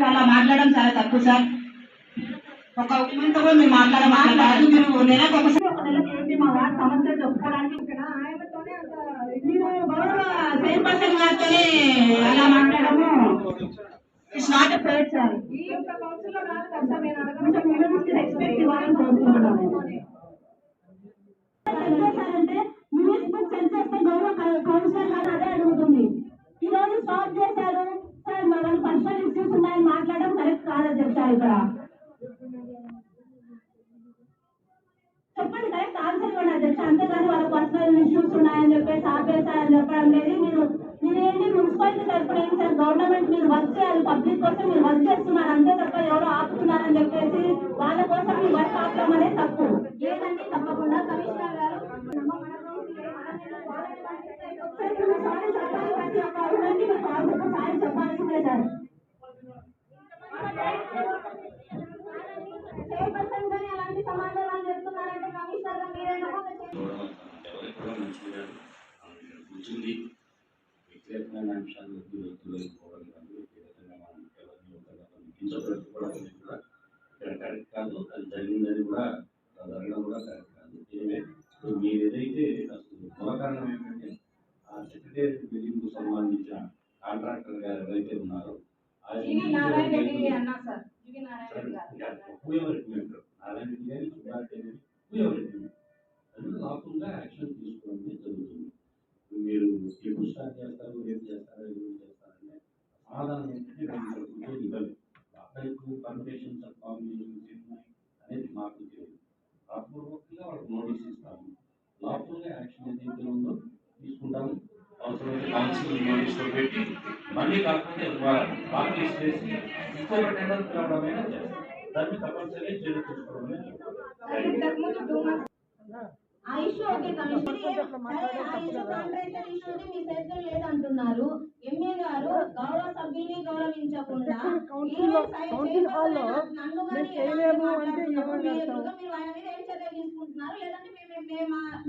అలా మాట్లాడడం చాలా తప్పు సార్. ఒక ఉమెన్తో కూడా మీరు మాట్లాడదు. మీరు నెలకు ఒకసారి ఒక నెలకి ఏంటి మా వారి సమస్య చెప్పుకోవడానికి మీరు గౌరవ చైర్పర్సన్ గారితోనే అలా మాట్లాడము ఇట్స్ నాట్ ఫెయిర్ సార్. ఈ యొక్క కౌన్సిల్లో రాదు కదా సార్. నేను కొంచెం యూనివర్సిటీ రెస్పెక్ట్ ఇవ్వాలని కోరుకుంటున్నాను. గౌరవ కౌన్సిలర్ గారు అదే అడుగుతుంది. ఈ రోజు స్టాప్ చేశారు సార్. మన పర్సనల్ ఇష్యూస్ ఉన్నాయని మాట్లాడడం కరెక్ట్ కాదని చెప్తారు. ఇక్కడ చెప్పండి, కరెక్ట్ ఆన్సర్ కూడా అధ్యక్ష. అంతేగాని వాళ్ళ పర్సనల్ ఇష్యూస్ ఉన్నాయని చెప్పేసి ఆపేశారని చెప్పడం లేదు. మీరేంటి మున్సిపాలిటీ తరఫున ఏంటి సార్? గవర్నమెంట్ మీరు వర్క్ చేయాలి, పబ్లిక్ కోసం మీరు వర్క్ చేస్తున్నారు అంతే తప్ప ఎవరో ఆపుతున్నారని చెప్పేసి వాళ్ళ కోసం మీ వర్క్ ఆపడం అనేది తప్పు. లేదండి, తప్పకుండా కమిషనర్ గారు చెప్పాల్సిందే సార్. చైర్పర్సన్ గానీ అలాంటి సమాధానాలు చెప్తున్నారంటే కమిషనర్ గా మీరేందుకు వ్యక్తిగతమైన అంశాలు వ్యక్తులైపోవడం కానీ వ్యక్తిగతంగా మనం కూడా కరెక్ట్ కాదు. అది జరిగిందని కూడా జరగడం కూడా కరెక్ట్ కాదు. ఇప్పుడు మీరు ఏదైతే అసలు మూల కారణం ఏంటంటే ఆ సెక్రటేరియట్ బిల్డింగ్ కు సంబంధించిన కాంట్రాక్టర్ గారు ఎవరైతే ఉన్నారో నారాయణ రెడ్డి అది కాకుండా యాక్షన్ తీసుకోవడం జరుగుతుంది. మీరు ఎప్పుడు స్టార్ట్ చేస్తారు, ఏం చేస్తారు, ఏం చేస్తారంటే సమాధానం ఏంటంటే మేము ఇవ్వలేదు. అక్కడికి పర్మిటేషన్స్ అనేది మాకు తెలియదు. రాత్రిపూర్వకంగా వాళ్ళకి నోటీస్ ఇస్తాము. లాఫుల్గా యాక్షన్ ఏదైతే ఉందో తీసుకుంటాము. అవసరమైతే కౌన్సిల్ నోటీస్లో పెట్టి మళ్ళీ కాకపోతే బాకీ చేసి ఇంకొక టెండర్ పిలవడమైనా చేస్తాం. దాన్ని తప్పనిసరిగా చర్య తీసుకోవడమే లేదంటున్నారు. ఎంఏ గారు గౌరవ సభ్యుల్ని గౌరవించకుండా మీరు ఆయన మీద ఏం చర్యలు తీసుకుంటున్నారు? లేదంటే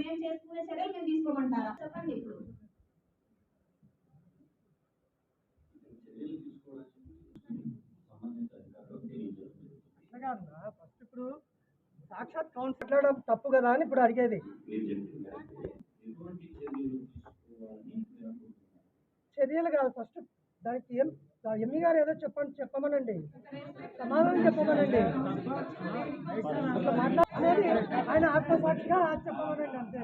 మేము చేసుకునే చర్యలు మేము తీసుకోమంటారా? చెప్పండి. ఇప్పుడు ఫస్ట్ ఇప్పుడు సాక్షాత్ కౌన్సిల్ మాట్లాడడం తప్పు కదా అని ఇప్పుడు అడిగేది. చర్యలు కాదు, ఫస్ట్ దానికి ఎంఈ గారు ఏదో చెప్పమనండి, సమాధానం చెప్పమనండి. అట్లా మాట్లాడేది ఆయన ఆత్మసాక్షిగా చెప్పమనండి అంతే.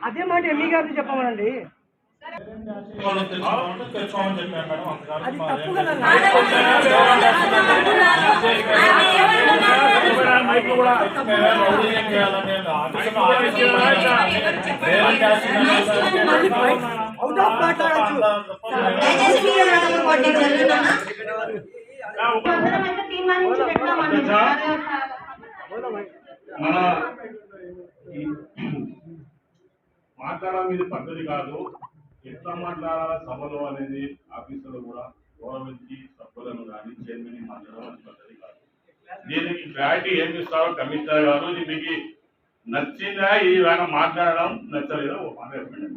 అదే మాట ఎంఈ గారిని చెప్పమనండి. అది తప్పు కదా. మాట్లాడడం ఇది పద్ధతి కాదు. ఎట్లా మాట్లాడాల సభలో అనేది ఆఫీసులో కూడా గౌరవించి సభ్యులను కానీ చైర్మన్ మాట్లాడడం పద్ధతి కాదు. దీనికి క్లారిటీ ఏమి ఇస్తారో కమిషనర్ గారు, ఇది మీకు నచ్చిందా? ఈ వేళ మాట్లాడడం నచ్చలేదా ఓ మాట చెప్పండి.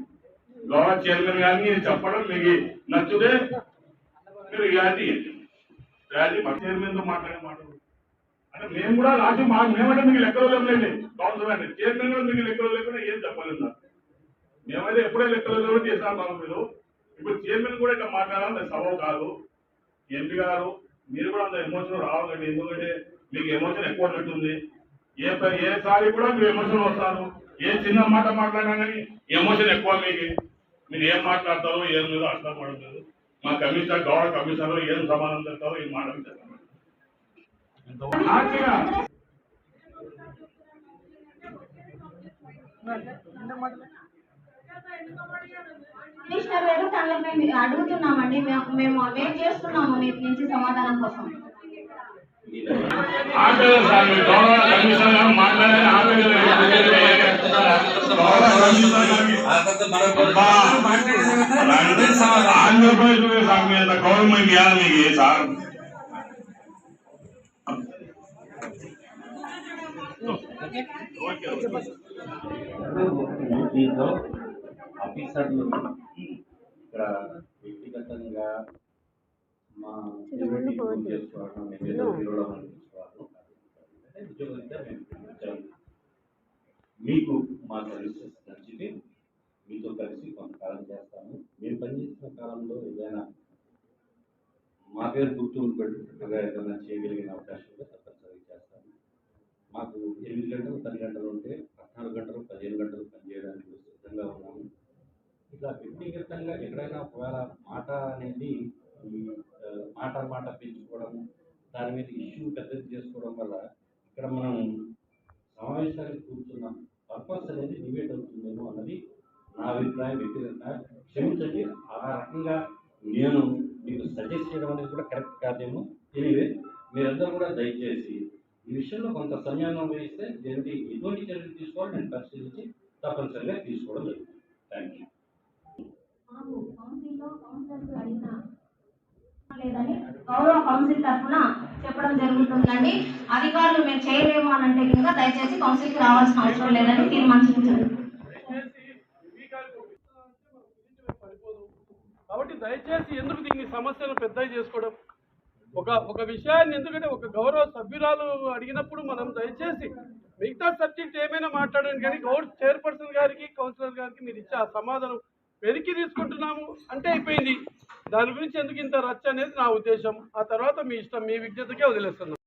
గౌరవ చైర్మన్ కానీ చెప్పడం మీకు నచ్చుదే మీరు క్లారిటీ మా చైర్మన్ తో మాట్లాడే మాటలు అంటే మేము కూడా రాజు మేమంటే మీకు లెక్కలో లేదండి. కౌన్సిలర్ అండి, చైర్మన్ కూడా మీకు లెక్కలో లేకుండా ఏం చెప్పలేదు. మేమైతే ఎప్పుడే లెక్కలు చేస్తాం బాబు. మీరు ఇప్పుడు చైర్మన్ కూడా ఇట్లా మాట్లాడాలి సభ కాదు. ఎంపీ గారు మీరు కూడా అంత ఎమోషన్ రావాలండి. ఎందుకంటే మీకు ఎమోషన్ ఎక్కువ ఉన్నట్టుంది. ఏసారి కూడా మీరు ఎమోషన్ వస్తారు. ఏ చిన్న మాట మాట్లాడినా కానీ ఎమోషన్ ఎక్కువ. మీరు ఏం మాట్లాడతారో ఏం లేదో అర్థం పడలేదు. మా కమిషనర్ గౌరవ కమిషనర్ ఏం సమాధానం చెప్తారో ఈ మాట చెప్పండి. కమిషనర్ గారు తనలో మేము అడుగుతున్నామండి. మేము వెయిట్ చేస్తున్నాము మీ నుంచి సమాధానం కోసం. ఆంధ్రప్రదేశ్ గవర్నమెంట్ సార్ ఓకే దీంట్లో ఆఫీసర్లు ఇక్కడ వ్యక్తిగతంగా మా చేసుకోవడం ఉద్యోగంగా మీకు మా సర్వీసెస్ నచ్చితే మీతో కలిసి కొంతకాలం చేస్తాము. మేము పనిచేసిన కాలంలో ఏదైనా మా పేరు గుర్తులు పెట్టుగా ఏదైనా చేయగలిగిన అవకాశం ఉంటే తప్పనిసరిగా చేస్తాము. మాకు 8 గంటలు 10 గంటలు ఉంటే 14 గంటలు 15 గంటలు పనిచేయడానికి సిద్ధంగా ఉన్నాము. ఇట్లా వ్యక్తిగతంగా ఎక్కడైనా ఒకవేళ మాట అనేది ఈ మాట పెంచుకోవడం, దాని మీద ఇష్యూ పెద్దది చేసుకోవడం వల్ల ఇక్కడ మనం సమావేశానికి కూర్చున్నాం పర్పస్ అనేది డిబేట్ అవుతుందేమో అన్నది నా అభిప్రాయం. వ్యక్తిగతంగా క్షమించండి, ఆ రకంగా నేను మీకు సజెస్ట్ చేయడం అనేది కూడా కరెక్ట్ కాదేమో. ఎనివే మీరందరూ కూడా దయచేసి ఈ విషయంలో కొంత సంయమనం వహిస్తే దీనికి ఎటువంటి చర్యలు తీసుకోవాలి నేను పరిశీలించి తప్పనిసరిగా తీసుకోవడం జరుగుతుంది. Thank you. మాకు కౌన్సిల్లో కౌన్సిలర్స్ అడిగిన లేదని గౌరవ కౌన్సిల్ తరఫున చెప్పడం జరుగుతుందండి. అధికారులు మేము చేయలేము అని అంటే కనుక దయచేసి కౌన్సిల్కి రావాల్సిన అవసరం లేదని తీర్మానించారు. కాబట్టి దయచేసి ఎందుకు దీన్ని సమస్యను పెద్దగా చేసుకోవడం, ఒక విషయాన్ని ఎందుకంటే ఒక గౌరవ సభ్యురాలు అడిగినప్పుడు మనం దయచేసి మిగతా సబ్జెక్ట్ ఏమైనా మాట్లాడండి, కానీ గౌరవ చైర్పర్సన్ గారికి కౌన్సిలర్ గారికి మీరు ఇచ్చే ఆ సమాధానం వెనక్కి తీసుకుంటున్నాము అంటే అయిపోయింది. దాని గురించి ఎందుకు ఇంత రచ్చ అనేది నా ఉద్దేశం. ఆ తర్వాత మీ ఇష్టం, మీ విజ్ఞతకే వదిలేస్తున్నాం.